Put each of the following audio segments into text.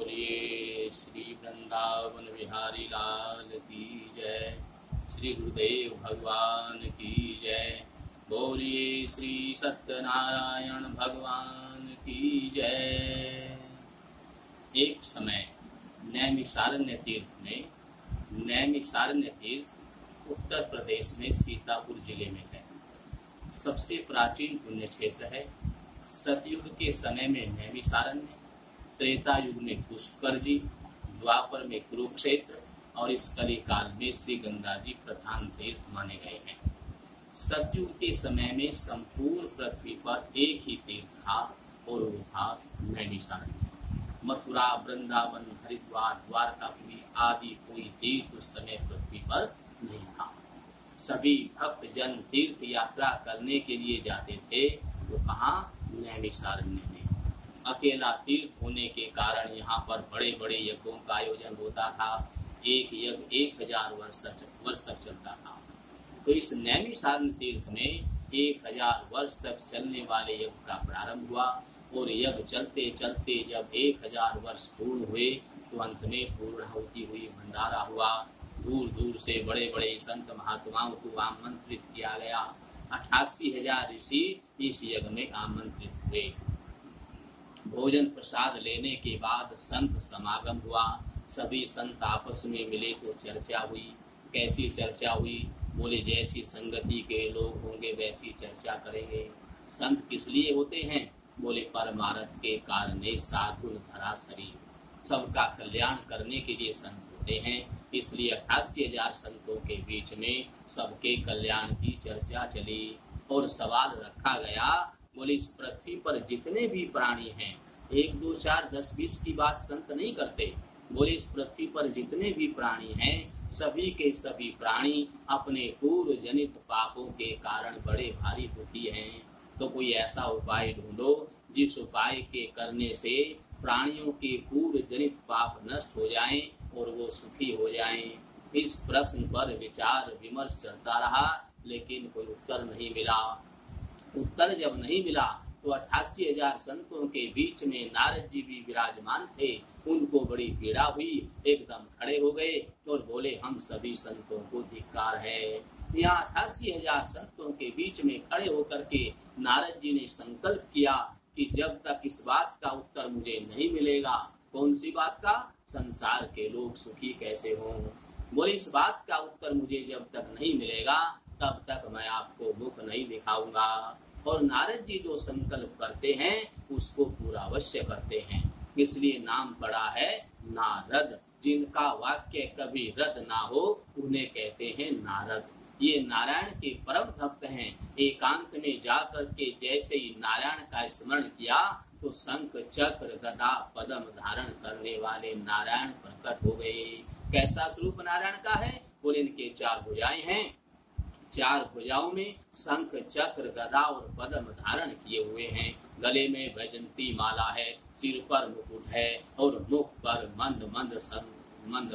बोलिए श्री वृंदावन बिहारी लाल की जय। श्री गुरुदेव भगवान की जय। बोलिए श्री सत्यनारायण भगवान की जय। एक समय नैमिषारण्य तीर्थ उत्तर प्रदेश में सीतापुर जिले में है। सबसे प्राचीन पुण्य क्षेत्र है। सतयुग के समय में नैमिषारण्य, त्रेता युग में पुष्कर जी, द्वापर में कुरुक्षेत्र और इस कली काल में श्री गंगा जी प्रधान तीर्थ माने गए हैं। सतयुग के समय में संपूर्ण पृथ्वी पर एक ही तीर्थ था और वो था नैमिषारण्य। मथुरा, वृंदावन, हरिद्वार, द्वारकापुरी आदि कोई तीर्थ उस समय पृथ्वी पर नहीं था। सभी भक्त जन तीर्थ यात्रा करने के लिए जाते थे। वो कहाँ? नैमिषारण्य में। अकेला तीर्थ होने के कारण यहाँ पर बड़े बड़े यज्ञों का आयोजन होता था। एक यज्ञ 1000 वर्ष तक चलता था। तो इस नैमिषारण्य तीर्थ में 1000 वर्ष तक चलने वाले यज्ञ का प्रारंभ हुआ और यज्ञ चलते चलते जब 1000 वर्ष पूर्ण हुए तो अंत में पूर्णाहुति हुई, भंडारा हुआ। दूर दूर से बड़े बड़े संत महात्माओं को आमंत्रित किया गया। 88,000 ऋषि इस यज्ञ में आमंत्रित हुए। भोजन प्रसाद लेने के बाद संत समागम हुआ। सभी संत आपस में मिले तो चर्चा हुई। कैसी चर्चा हुई? बोले जैसी संगति के लोग होंगे वैसी चर्चा करेंगे। संत किस लिए होते हैं? बोले परमार्थ के कारण साधु धरा शरीर, सबका कल्याण करने के लिए संत होते हैं। इसलिए 88,000 संतों के बीच में सबके कल्याण की चर्चा चली और सवाल रखा गया। बोले इस पृथ्वी पर जितने भी प्राणी हैं, 1, 2, 4, 10, 20 की बात संत नहीं करते। बोले इस पृथ्वी पर जितने भी प्राणी हैं, सभी के सभी प्राणी अपने पूर्व जनित पापों के कारण बड़े भारी दुखी हैं। तो कोई ऐसा उपाय ढूंढो जिस उपाय के करने से प्राणियों के पूर्व जनित पाप नष्ट हो जाएं और वो सुखी हो जाएं। इस प्रश्न पर विचार विमर्श चलता रहा, लेकिन कोई उत्तर नहीं मिला। उत्तर जब नहीं मिला तो 88,000 संतों के बीच में नारद जी भी विराजमान थे। उनको बड़ी पीड़ा हुई, एकदम खड़े हो गए और बोले हम सभी संतों को धिक्कार है। यहाँ 88,000 संतों के बीच में खड़े होकर के नारद जी ने संकल्प किया कि जब तक इस बात का उत्तर मुझे नहीं मिलेगा। कौन सी बात का? संसार के लोग सुखी कैसे हों। बोले इस बात का उत्तर मुझे जब तक नहीं मिलेगा तब तक मैं आपको मुख नहीं दिखाऊंगा। और नारद जी जो संकल्प करते हैं उसको पूरा अवश्य करते हैं। इसलिए नाम पड़ा है नारद। जिनका वाक्य कभी रद्द ना हो उन्हें कहते हैं नारद। ये नारायण के परम भक्त हैं। एकांत में जाकर के जैसे ही नारायण का स्मरण किया तो शंख चक्र गदा पद्म धारण करने वाले नारायण प्रकट हो गए। कैसा स्वरूप नारायण का है? बोले इनके 4 भुजाएं हैं। 4 भुजाओं में शंख चक्र गदा और पद्म धारण किए हुए हैं। गले में वैजंती माला है, सिर पर मुकुट है और मुख पर मंद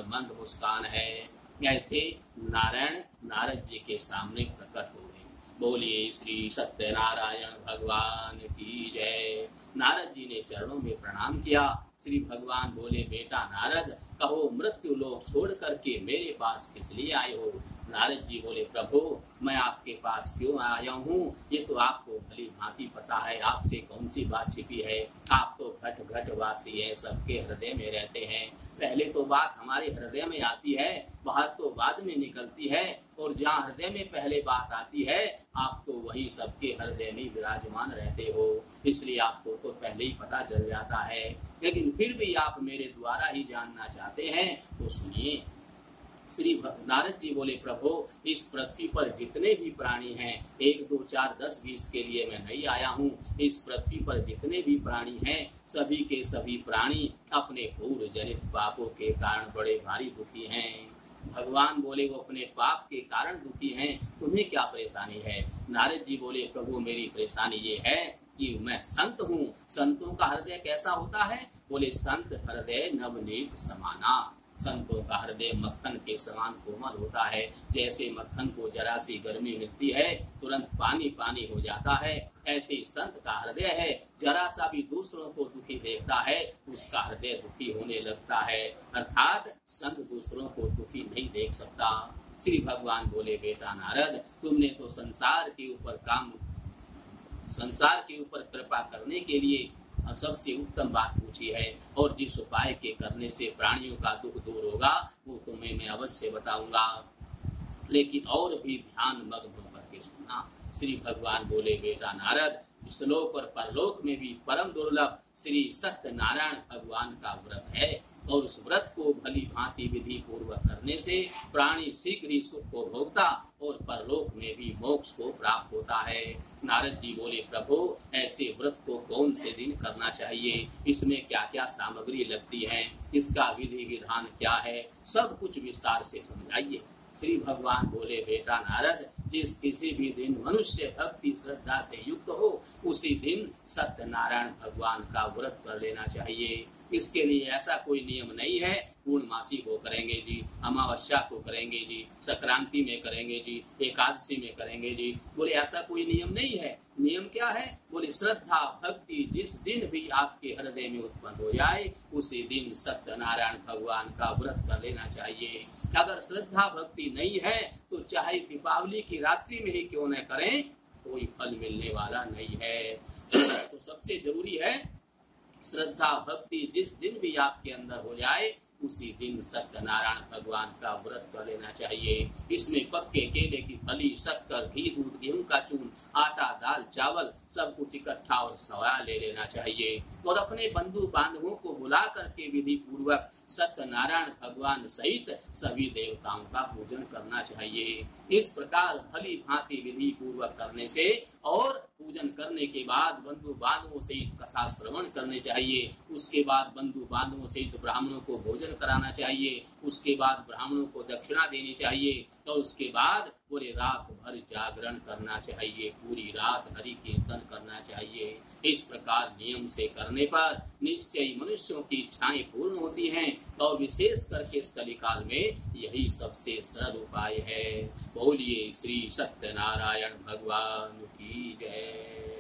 मंद मुस्कान है। ऐसे नारायण नारद जी के सामने प्रकट हो गए। बोलिए श्री सत्यनारायण भगवान की जय। नारद जी ने चरणों में प्रणाम किया। श्री भगवान बोले बेटा नारद, कहो मृत्यु लोक छोड़ करके मेरे पास किस लिए आए हो? नारद जी बोले प्रभु मैं आपके पास क्यों आया हूँ ये तो आपको भली भांति पता है। आपसे कौन सी बात छिपी है? आप तो घट घट वासी है, सबके हृदय में रहते हैं। पहले तो बात हमारे हृदय में आती है, बाहर तो बाद में निकलती है। और जहाँ हृदय में पहले बात आती है आप तो वही सबके हृदय में विराजमान रहते हो। इसलिए आपको तो पहले ही पता चल जाता है। लेकिन फिर भी आप मेरे द्वारा ही जानना चाहते हैं तो सुनिए। श्री नारद जी बोले प्रभु इस पृथ्वी पर जितने भी प्राणी हैं, 1, 2, 4, 10, 20 के लिए मैं नहीं आया हूँ। इस पृथ्वी पर जितने भी प्राणी हैं सभी के सभी प्राणी अपने पूर्व जनित पापों के कारण बड़े भारी दुखी हैं। भगवान बोले वो अपने पाप के कारण दुखी हैं, तुम्हें क्या परेशानी है? नारद जी बोले प्रभु मेरी परेशानी ये है कि मैं संत हूँ। संतों का हृदय कैसा होता है? बोले संत हृदय नवनीत समाना। संतों का हृदय मक्खन के समान कोमल होता है। जैसे मक्खन को जरा सी गर्मी मिलती है तुरंत पानी पानी हो जाता है, ऐसे संत का हृदय है। जरा सा भी दूसरों को दुखी देखता है उसका हृदय दुखी होने लगता है। अर्थात संत दूसरों को दुखी नहीं देख सकता। श्री भगवान बोले, बेटा नारद, तुमने तो संसार के ऊपर कृपा करने के लिए सबसे उत्तम बात पूछी है, और जिस उपाय के करने से प्राणियों का दुख दूर होगा वो तुम्हें मैं अवश्य बताऊंगा, लेकिन और भी ध्यान मग्न होकर के सुनना। श्री भगवान बोले, बेटा नारद, श्लोक और परलोक में भी परम दुर्लभ श्री सत्यनारायण भगवान का व्रत है, और उस व्रत को भली भांति विधि पूर्वक करने से प्राणी शीघ्र ही सुख को भोगता और परलोक में भी मोक्ष को प्राप्त होता है। नारद जी बोले, प्रभु, ऐसे व्रत को कौन से दिन करना चाहिए, इसमें क्या क्या सामग्री लगती है, इसका विधि विधान क्या है, सब कुछ विस्तार से समझाइए। श्री भगवान बोले, बेटा नारद, जिस किसी भी दिन मनुष्य भक्ति श्रद्धा से युक्त हो उसी दिन सत्यनारायण भगवान का व्रत कर लेना चाहिए। इसके लिए ऐसा कोई नियम नहीं है, पूर्णमासी को करेंगे जी, अमावस्या को करेंगे जी, संक्रांति में करेंगे जी, एकादशी में करेंगे जी। बोले ऐसा कोई नियम नहीं है। नियम क्या है? बोले श्रद्धा भक्ति जिस दिन भी आपके हृदय में उत्पन्न हो जाए उसी दिन सत्यनारायण भगवान का व्रत कर लेना चाहिए। अगर श्रद्धा भक्ति नहीं है तो चाहे दीपावली की रात्रि में ही क्यों न करें, कोई फल मिलने वाला नहीं है। तो सबसे जरूरी है श्रद्धा भक्ति जिस दिन भी आपके अंदर हो जाए उसी दिन सत्यनारायण भगवान का व्रत कर लेना चाहिए। इसमें पक्के केले की फली, शक्कर, घी, दूध, गेहूं का चूर्ण, आटा, दाल, चावल सब कुछ इकट्ठा और सवा ले लेना चाहिए, और अपने बंधु बांधवों को बुला करके विधि पूर्वक सत्यनारायण भगवान सहित सभी देवताओं का पूजन करना चाहिए। इस प्रकार भली भांति विधि पूर्वक करने से और पूजन करने के बाद बंधु बांधवों सहित कथा श्रवण करने चाहिए। उसके बाद बंधु बांधवों सहित ब्राह्मणों को भोजन कराना चाहिए। उसके बाद ब्राह्मणों को दक्षिणा देनी चाहिए, और उसके बाद पूरे रात भर जागरण करना चाहिए, पूरी रात हरि कीर्तन करना चाहिए। इस प्रकार नियम से करने पर निश्चय ही मनुष्यों की इच्छाएं पूर्ण होती हैं, और विशेष करके इस कलिकाल में यही सबसे सरल उपाय है। बोलिए श्री सत्यनारायण भगवान की जय।